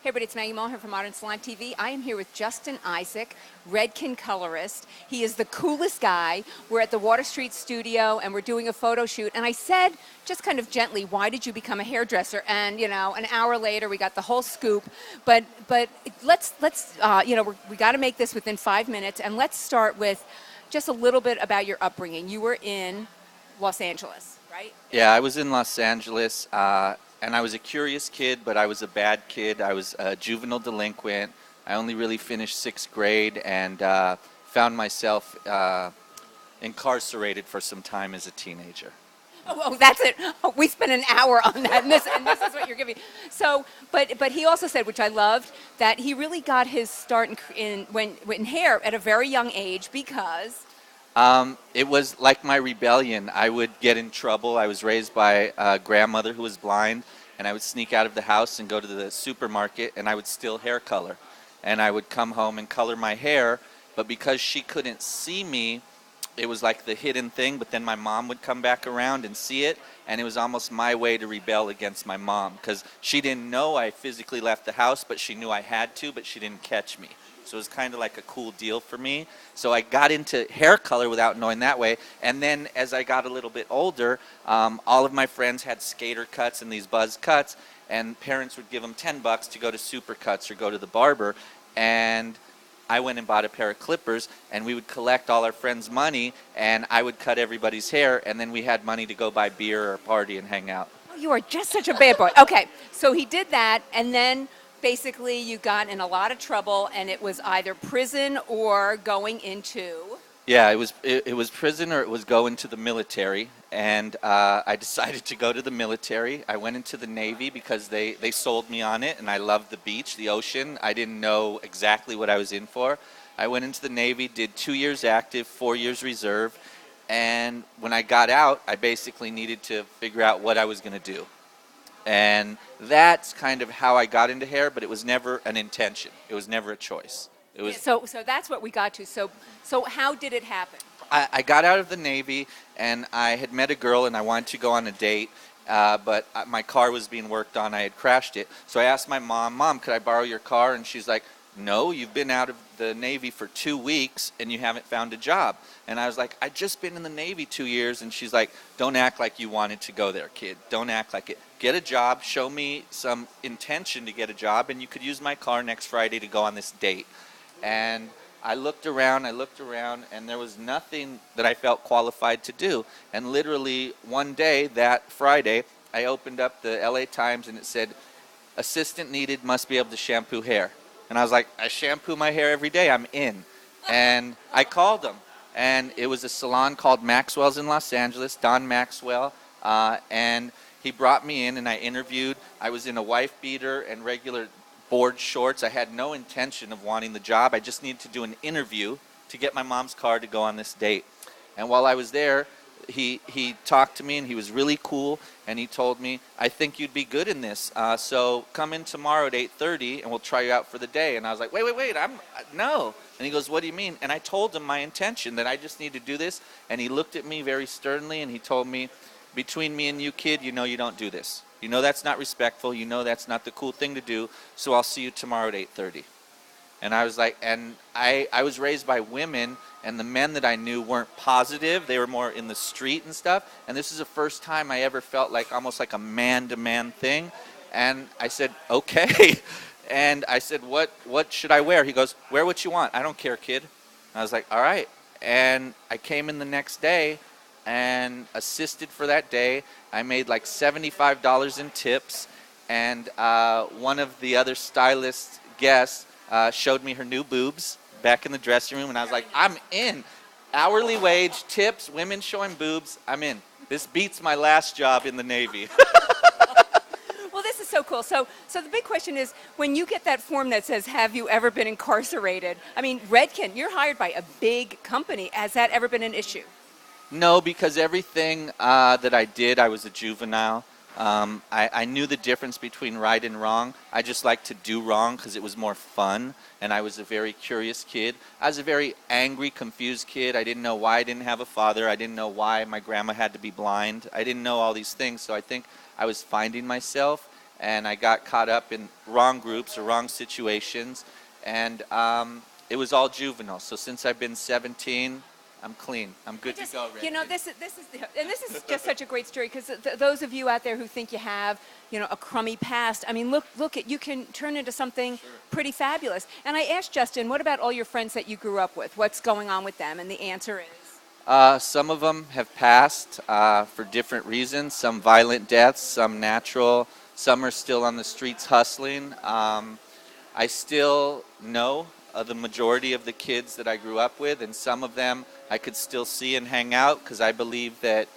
Hey, everybody, it's Maggie Mullen here from Modern Salon TV. I am here with Justin Isaac, Redken colorist. He is the coolest guy. We're at the Water Street studio and we're doing a photo shoot. And I said, just kind of gently, why did you become a hairdresser? And you know, an hour later, we got the whole scoop. But let's we got to make this within 5 minutes. And let's start with just a little bit about your upbringing. You were in Los Angeles, right? Yeah, I was in Los Angeles, and I was a curious kid, but I was a bad kid. I was a juvenile delinquent. I only really finished 6th grade and found myself incarcerated for some time as a teenager. Oh, that's it. Oh, we spent an hour on that, and this is what you're giving. So, but he also said, which I loved, that he really got his start in hair at a very young age because. It was like my rebellion. I would get in trouble. I was raised by a grandmother who was blind, and I would sneak out of the house and go to the supermarket, and I would steal hair color. And I would come home and color my hair, but because she couldn't see me, it was like the hidden thing, but then my mom would come back around and see it, and it was almost my way to rebel against my mom, because she didn't know I physically left the house, but she knew I had to, but she didn't catch me. So it was kind of like a cool deal for me. So I got into hair color without knowing that way. And then as I got a little bit older, all of my friends had skater cuts and these buzz cuts, and parents would give them $10 to go to Supercuts or go to the barber. And I went and bought a pair of clippers, and we would collect all our friends' money, and I would cut everybody's hair, and then we had money to go buy beer or party and hang out. Oh, you are just such a bad boy. Okay, so he did that, and then basically you got in a lot of trouble, and it was either prison or going into. Yeah, it was prison or it was going to the military, and I decided to go to the military. I went into the Navy because they sold me on it, and I loved the beach, the ocean. I didn't know exactly what I was in for. I went into the Navy, did 2 years active, 4 years reserve, and when I got out, I basically needed to figure out what I was going to do. And that's kind of how I got into hair, but it was never an intention. It was never a choice. It was. So that's what we got to. So how did it happen? I got out of the Navy, and I had met a girl, and I wanted to go on a date, but my car was being worked on. I had crashed it. So I asked my Mom, could I borrow your car? And she's like, no, you've been out of the Navy for 2 weeks, and you haven't found a job. And I was like, I've just been in the Navy 2 years. And she's like, don't act like you wanted to go there, kid. Don't act like it. Get a job, show me some intention to get a job, and you could use my car next Friday to go on this date. And I looked around, and there was nothing that I felt qualified to do. And literally one day, that Friday, I opened up the LA Times, and it said, assistant needed, must be able to shampoo hair. And I was like, I shampoo my hair every day, I'm in. And I called them, and it was a salon called Maxwell's in Los Angeles, Don Maxwell, and he brought me in, and I interviewed. I was in a wife beater and regular board shorts. I had no intention of wanting the job. I just needed to do an interview to get my mom's car to go on this date. And while I was there, he talked to me, and he was really cool, and he told me, I think you'd be good in this, so come in tomorrow at 8:30 and we'll try you out for the day. And I was like, wait, no. And he goes, what do you mean? And I told him my intention, that I just need to do this. And he looked at me very sternly, and he told me, between me and you, kid, you know you don't do this. You know that's not respectful. You know that's not the cool thing to do. So I'll see you tomorrow at 8:30. And I was like, and I was raised by women, and the men that I knew weren't positive. They were more in the street and stuff. And this is the first time I ever felt like almost like a man-to-man thing. And I said, okay. And I said, what should I wear? He goes, wear what you want. I don't care, kid. And I was like, all right. And I came in the next day and assisted for that day. I made like $75 in tips, and one of the other stylist guests showed me her new boobs back in the dressing room, and I was like, I'm in. Hourly wage, tips, women showing boobs, I'm in. This beats my last job in the Navy. Well, this is so cool. So the big question is, when you get that form that says, have you ever been incarcerated? I mean, Redken, you're hired by a big company. Has that ever been an issue? No, because everything that I did, I was a juvenile. I knew the difference between right and wrong. I just liked to do wrong because it was more fun, and I was a very curious kid. I was a very angry, confused kid. I didn't know why I didn't have a father. I didn't know why my grandma had to be blind. I didn't know all these things, so I think I was finding myself. and I got caught up in wrong groups or wrong situations, and it was all juvenile. So since I've been 17, I'm clean. I'm good to go. You know, this is just such a great story because those of you out there who think you have, you know, a crummy past, I mean, look at you can turn into something pretty fabulous. And I asked Justin, what about all your friends that you grew up with? What's going on with them? And the answer is. Some of them have passed for different reasons. Some violent deaths, some natural. Some are still on the streets hustling. I still know the majority of the kids that I grew up with, and some of them I could still see and hang out because I believe that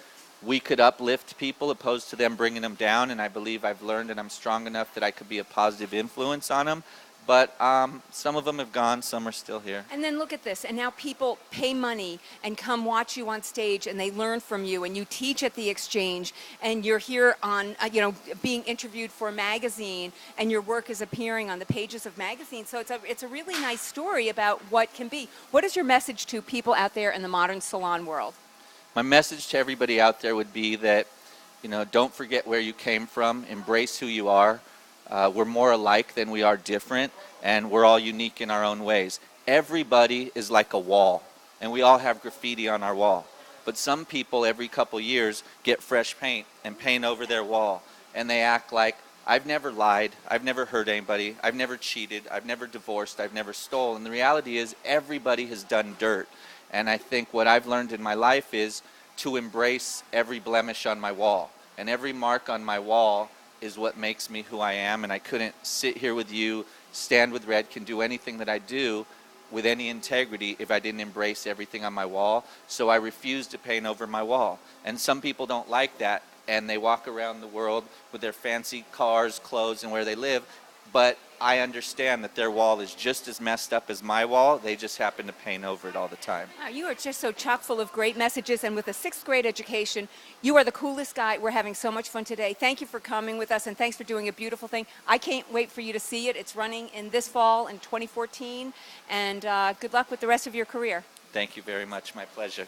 we could uplift people opposed to them bringing them down, and I believe I've learned and I'm strong enough that I could be a positive influence on them. But some of them have gone, some are still here. And then look at this, and now people pay money and come watch you on stage, and they learn from you, and you teach at the Exchange, and you're here on, being interviewed for a magazine, and your work is appearing on the pages of magazines. So it's a really nice story about what can be. What is your message to people out there in the modern salon world? My message to everybody out there would be that, don't forget where you came from, embrace who you are. We're more alike than we are different, and we're all unique in our own ways. Everybody is like a wall, and we all have graffiti on our wall. But some people every couple years get fresh paint and paint over their wall, and they act like, I've never lied, I've never hurt anybody, I've never cheated, I've never divorced, I've never stolen. And the reality is everybody has done dirt. And I think what I've learned in my life is to embrace every blemish on my wall. And every mark on my wall is what makes me who I am, and I couldn't sit here with you, stand with Red, can do anything that I do with any integrity if I didn't embrace everything on my wall. So I refuse to paint over my wall. And some people don't like that, and they walk around the world with their fancy cars, clothes, and where they live. But I understand that their wall is just as messed up as my wall. They just happen to paint over it all the time. Wow, you are just so chock full of great messages, and with a 6th grade education, you are the coolest guy. We're having so much fun today. Thank you for coming with us, and thanks for doing a beautiful thing. I can't wait for you to see it. It's running in this fall in 2014, and good luck with the rest of your career. Thank you very much. My pleasure.